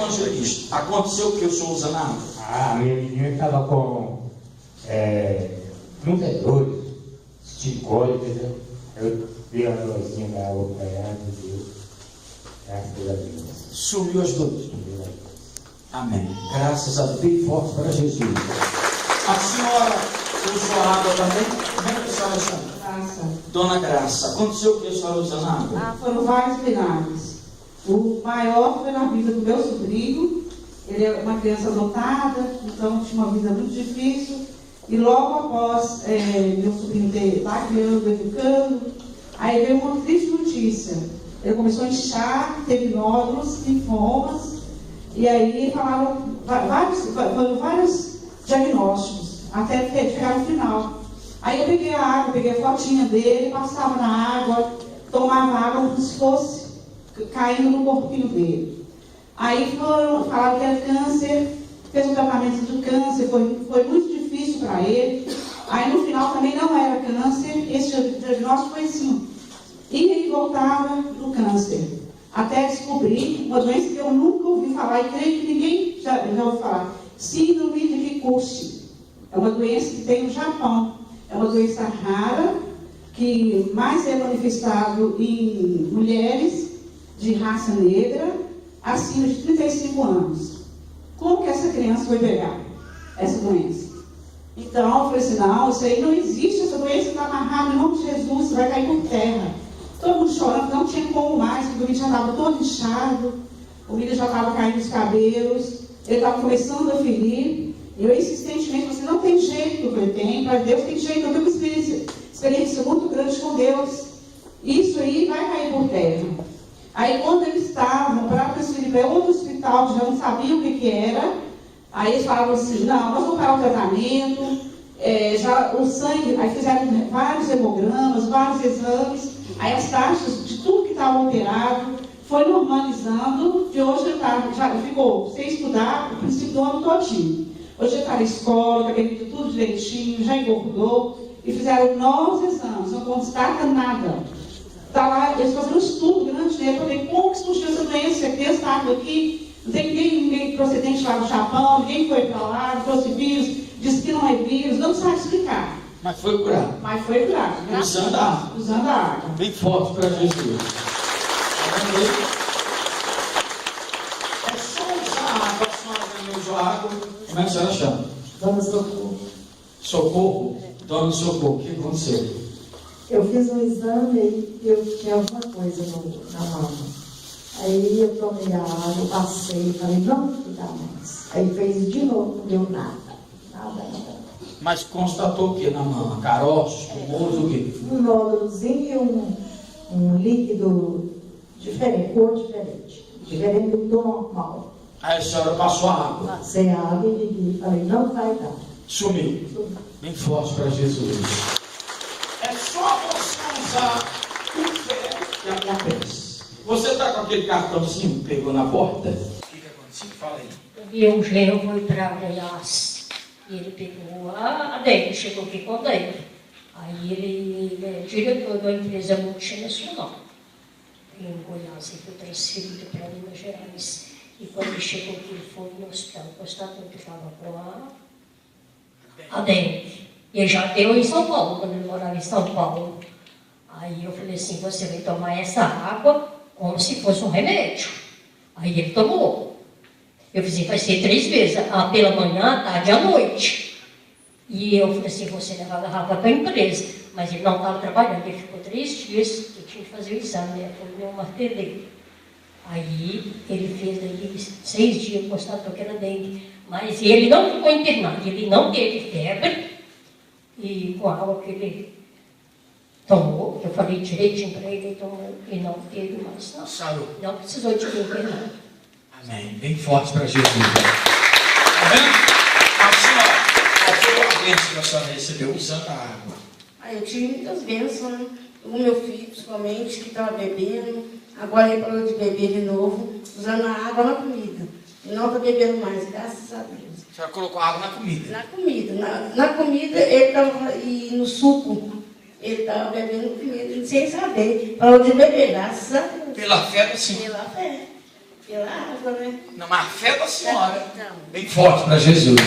evangelista, aconteceu o que o senhor usando água? A minha menina estava com muitas dores, esticou, entendeu? Eu dei uma dorzinha da água para ela, entendeu? Graças a Deus. Sumiu as dores. Amém. Graças a Deus. Bem forte para Jesus. A senhora usou água também? Como é que a senhora chama? Graça. Dona Graça, aconteceu o que a senhora usando água? Foram vários milagres. O maior foi na vida do meu sobrinho. Ele é uma criança adotada, então tinha uma vida muito difícil. E logo após meu sobrinho estar criando, educando, aí veio uma triste notícia. Ele começou a inchar, teve nódulos, linfomas, e aí falaram foram vários diagnósticos, até chegar no final. Aí eu peguei a água, peguei a fotinha dele, passava na água, tomava água como se fosse caindo no corpinho dele. Aí falaram que era câncer, fez um tratamento de câncer, foi muito difícil para ele. Aí no final também não era câncer, esse diagnóstico foi assim. Ia e voltava no câncer. Até descobrir uma doença que eu nunca ouvi falar, e creio que ninguém já ouviu falar. Síndrome de Kikuchi. É uma doença que tem no Japão. É uma doença rara, que mais é manifestado em mulheres de raça negra, acima de 35 anos. Como que essa criança foi pegar essa doença? Então, eu falei assim, não, isso aí não existe, essa doença está amarrada em nome de Jesus, você vai cair por terra. Todo mundo chorando, não tinha como mais, porque o menino já estava todo inchado, o menino já estava caindo os cabelos, ele estava começando a ferir. E eu insistentemente, você não tem jeito, eu falei, tem, para Deus tem jeito, eu tenho uma experiência muito grande com Deus. Isso aí vai cair por terra. Aí quando eles estavam para transferir para outro hospital, que já não sabiam o que era, aí eles falavam assim, não, nós vamos parar o tratamento, já o sangue, aí fizeram vários hemogramas, vários exames, aí as taxas de tudo que estava alterado foi normalizando, de hoje já ficou sem estudar o princípio do ano todinho. Hoje ele está na escola, está ganhando tudo direitinho, já engordou, e fizeram novos exames, não constata nada. Está lá, eles fazendo um estudo grande nele para ver como que surgiu essa doença, que está aqui, não tem ninguém procedente lá do Japão, ninguém foi para lá, trouxe vírus, disse que não é vírus, não sabe explicar. Mas foi curado. Mas foi curado. Usando a água. Usando a água. Bem forte para Jesus. É só usar a água, a senhora também usou a água. Como é que a senhora chama? Dona Socorro. Socorro? Dona Socorro, o que aconteceu? Eu fiz um exame e eu tinha alguma coisa na mama. Aí eu tomei a água, passei, falei, não dá mais. Aí fez de novo, não deu nada. Nada. Mas constatou o que na mama? Caroço, tumores, o quê? Um nódulozinho, um líquido diferente, cor diferente. Diferente do normal. Aí a senhora passou a água. Passei a água e falei, não vai dar. Sumiu. Bem forte para Jesus. É só você usar o fé que acontece. Você está com aquele cartãozinho que pegou na porta? O que aconteceu? Fala aí. Eu fui para Goiás. E ele pegou a Débora, chegou aqui com a Débora. Aí ele é diretor da empresa multinacional. Em Goiás, ele foi transferido para Minas Gerais. E quando ele chegou aqui, ele foi no hospital, constatou que estava com a Débora. Ele já deu em São Paulo, quando ele morava em São Paulo. Aí eu falei assim, você vai tomar essa água como se fosse um remédio. Aí ele tomou. Eu falei assim, vai ser 3 vezes, pela manhã, à tarde e à noite. E eu falei assim, você leva a garrafa para a empresa. Mas ele não estava trabalhando, ele ficou 3 dias, eu tinha que fazer o exame, né? Foi o meu martelei. Aí ele fez daí 6 dias, constatou que era dengue. Mas ele não ficou internado, ele não teve febre. E com a água que ele tomou, eu falei direitinho para ele, ele tomou e não teve mais. Não precisou de internar. Amém. Bem forte para Jesus. Está vendo? A senhora, qual foi a bênção que a senhora recebeu usando a água? Eu tive muitas bênçãos, né? O meu filho, principalmente, que estava bebendo, agora ele parou de beber de novo, usando a água na comida. E não está bebendo mais, graças a Deus. A senhora colocou água na comida? Na comida. Na comida, ele estava, e no suco, ele estava bebendo comida, sem saber. Parou de beber, graças a Deus. Pela fé, sim. Pela fé. Pela água, né? Não, mas a fé da senhora. Então. Bem forte para Jesus.